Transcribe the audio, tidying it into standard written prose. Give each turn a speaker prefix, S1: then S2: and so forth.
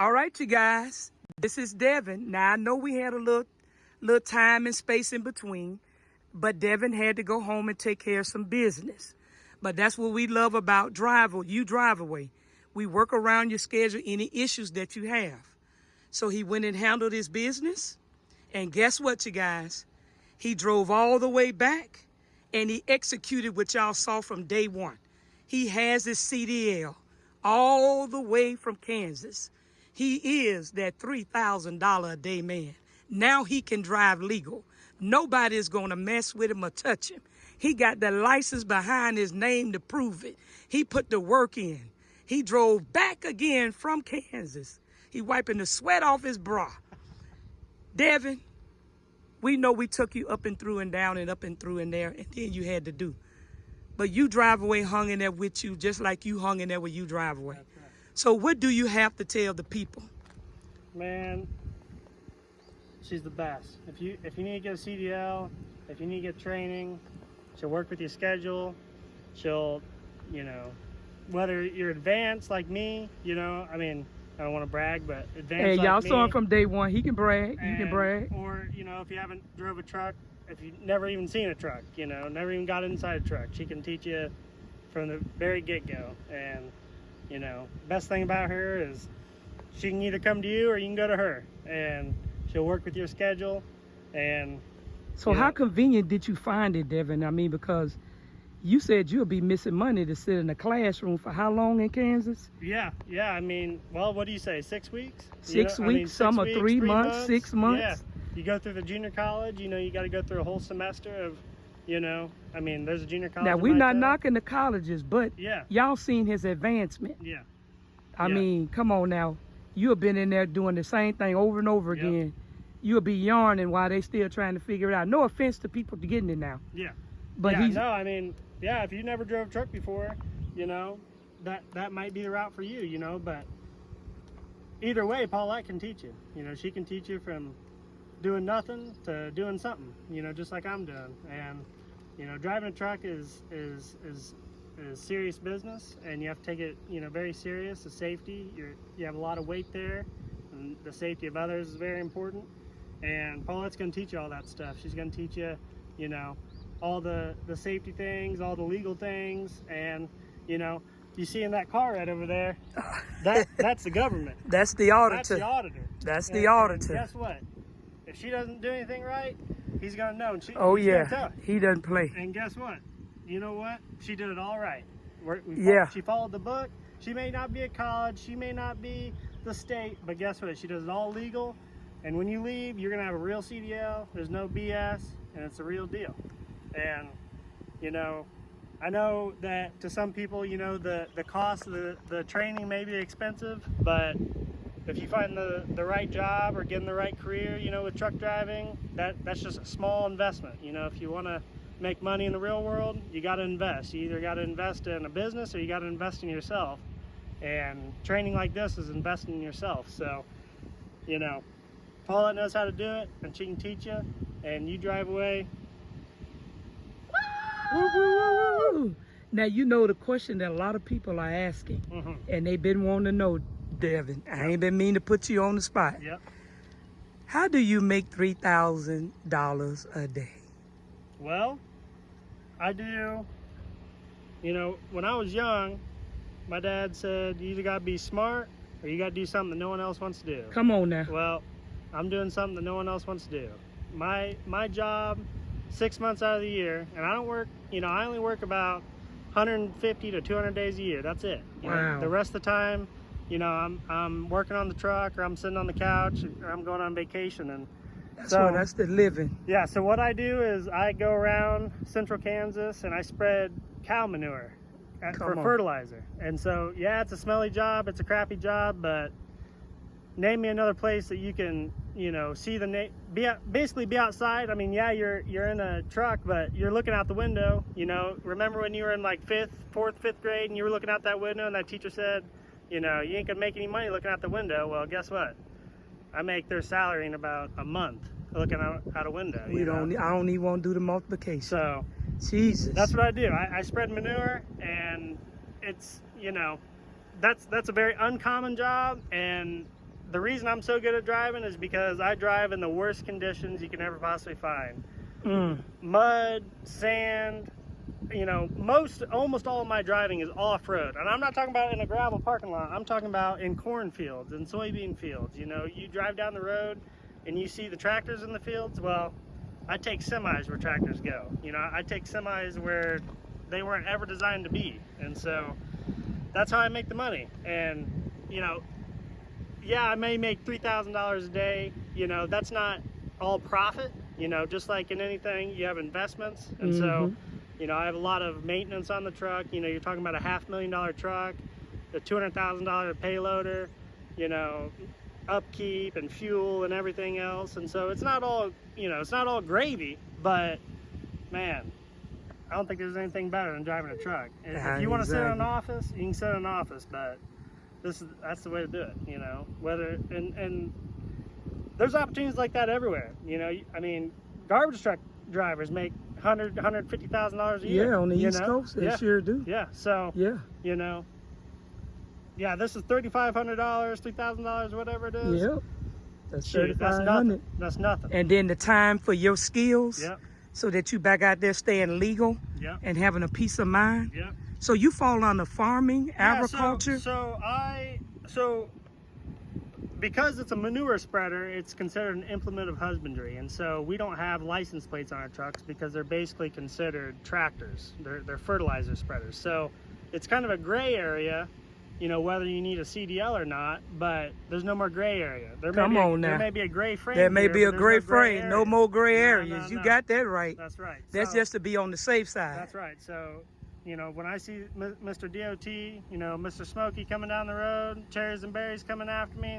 S1: All right, you guys. This is Devin. Now I know we had a little time and space in between, but Devin had to go home and take care of some business. But that's what we love about you drive away. We work around your schedule, any issues that you have. So he went and handled his business. And guess what, you guys? He drove all the way back and he executed what y'all saw from day one. He has his CDL all the way from Kansas. He is that $3,000 a day man. Now he can drive legal. Nobody is going to mess with him or touch him. He got the license behind his name to prove it. He put the work in. He drove back again from Kansas. He wiping the sweat off his bra. Devin, we know we took you up and through and down and up and through and there, and then you had to do. But you drive away hung in there with you just like you hung in there when you drive away.
S2: That's right.
S1: So what do you have to tell the people?
S2: Man, she's the best. If you need to get a CDL, if you need to get training, she'll work with your schedule. She'll, whether you're advanced like me, I mean, I don't want to brag, but advanced
S1: Hey,
S2: like
S1: y'all
S2: me,
S1: saw him from day one. He can brag. You can brag.
S2: Or, if you haven't drove a truck, if you've never even seen a truck, never even got inside a truck, she can teach you from the very get-go. And, best thing about her is she can either come to you or you can go to her. And she'll work with your schedule. And
S1: So how convenient did you find it, Devin? I mean, because you said you'll be missing money to sit in a classroom for how long in Kansas?
S2: Yeah. I mean, well, what do you say, 6 weeks?
S1: 6 weeks, some are 3 months, 6 months.
S2: Yeah. You go through the junior college, you got to go through a whole semester of, I mean, there's a junior college.
S1: Now, we're not knocking the colleges, but
S2: yeah,
S1: y'all seen his advancement.
S2: Yeah.
S1: I mean, come on now. You have been in there doing the same thing over and over again. You'll be yarning while they still trying to figure it out. No offense to people getting it now.
S2: Yeah.
S1: But
S2: I mean, if you never drove a truck before, that might be the route for you, but either way, Paulette can teach you. She can teach you from doing nothing to doing something, just like I'm doing. And, driving a truck is serious business, and you have to take it, very serious. The safety, you have a lot of weight there, and the safety of others is very important. And Paulette's going to teach you all that stuff. She's going to teach you, all the safety things, all the legal things, and, you see in that car right over there, that's the government.
S1: That's the auditor.
S2: That's the auditor.
S1: That's the auditor.
S2: And guess what? If she doesn't do anything right, he's going to know. And
S1: oh,
S2: he's
S1: yeah.
S2: gonna tell.
S1: He doesn't play.
S2: And guess what? You know what? She did it all right. She followed the book. She may not be at college. She may not be the state. But guess what? She does it all legal. And when you leave, you're going to have a real CDL. There's no BS. And it's a real deal. And, I know that to some people, the cost of the training may be expensive. But if you find the right job or get in the right career, with truck driving, that's just a small investment. If you want to make money in the real world, you got to invest. You either got to invest in a business or you got to invest in yourself. And training like this is investing in yourself. So, Paulette knows how to do it, and she can teach you, and you drive away.
S1: Woo, woo, woo, woo. Now, the question that a lot of people are asking, and they've been wanting to know, Devin. I ain't been mean to put you on the spot.
S2: Yep.
S1: How do you make $3,000 a day?
S2: Well, I do. When I was young, my dad said you either got to be smart or you got to do something that no one else wants to do.
S1: Come on now.
S2: Well, I'm doing something that no one else wants to do. My job, 6 months out of the year, and I don't work, I only work about 150 to 200 days a year. That's it.
S1: Wow.
S2: The rest of the time, I'm working on the truck, or I'm sitting on the couch, or I'm going on vacation. And
S1: that's the living.
S2: Yeah, so what I do is I go around central Kansas and I spread cow manure for fertilizer. And so, yeah, it's a smelly job, it's a crappy job, but name me another place that you can, see basically be outside. I mean, yeah, you're in a truck, but you're looking out the window. Remember when you were in like fifth grade and you were looking out that window and that teacher said, you ain't gonna make any money looking out the window? Well, guess what? I make their salary in about a month looking out a window.
S1: I don't even want to do the multiplication.
S2: So,
S1: Jesus.
S2: That's what I do. I spread manure, and it's, that's a very uncommon job, and the reason I'm so good at driving is because I drive in the worst conditions you can ever possibly find. Mud, sand, you know, almost all of my driving is off-road. And I'm not talking about in a gravel parking lot. I'm talking about in cornfields and soybean fields. You know, you drive down the road and you see the tractors in the fields. Well, I take semis where tractors go. You know, I take semis where they weren't ever designed to be. And so that's how I make the money. And, you know, yeah, I may make $3,000 a day. You know, that's not all profit. You know, just like in anything, you have investments. And so, you know, I have a lot of maintenance on the truck. You know, you're talking about a $500,000 truck, a $200,000 payloader, you know, upkeep and fuel and everything else. And so it's not all, you know, it's not all gravy, but man, I don't think there's anything better than driving a truck. If you want to sit in an office, you can sit in an office, but that's the way to do it, you know. Whether and there's opportunities like that everywhere, you know. I mean, garbage truck drivers make $150,000 a year.
S1: Yeah, on the East Coast, they sure do.
S2: Yeah, so you know, yeah, this is $3,500, $3,000, whatever it is.
S1: Yep, that's
S2: $3,500. That's nothing.
S1: And then the time for your skills, so that you back out there staying legal, and having a peace of mind.
S2: Yep.
S1: So you fall under farming, agriculture.
S2: So because it's a manure spreader, it's considered an implement of husbandry, and so we don't have license plates on our trucks because they're basically considered tractors. They're fertilizer spreaders. So it's kind of a gray area, you know, whether you need a CDL or not. But there's no more gray area. There may be a gray frame.
S1: There may be a gray frame. No more gray
S2: No,
S1: areas. You got that right.
S2: That's right.
S1: That's just to be on the safe side.
S2: That's right. So, you know, when I see Mr. DOT, you know, Mr. Smokey coming down the road, cherries and berries coming after me,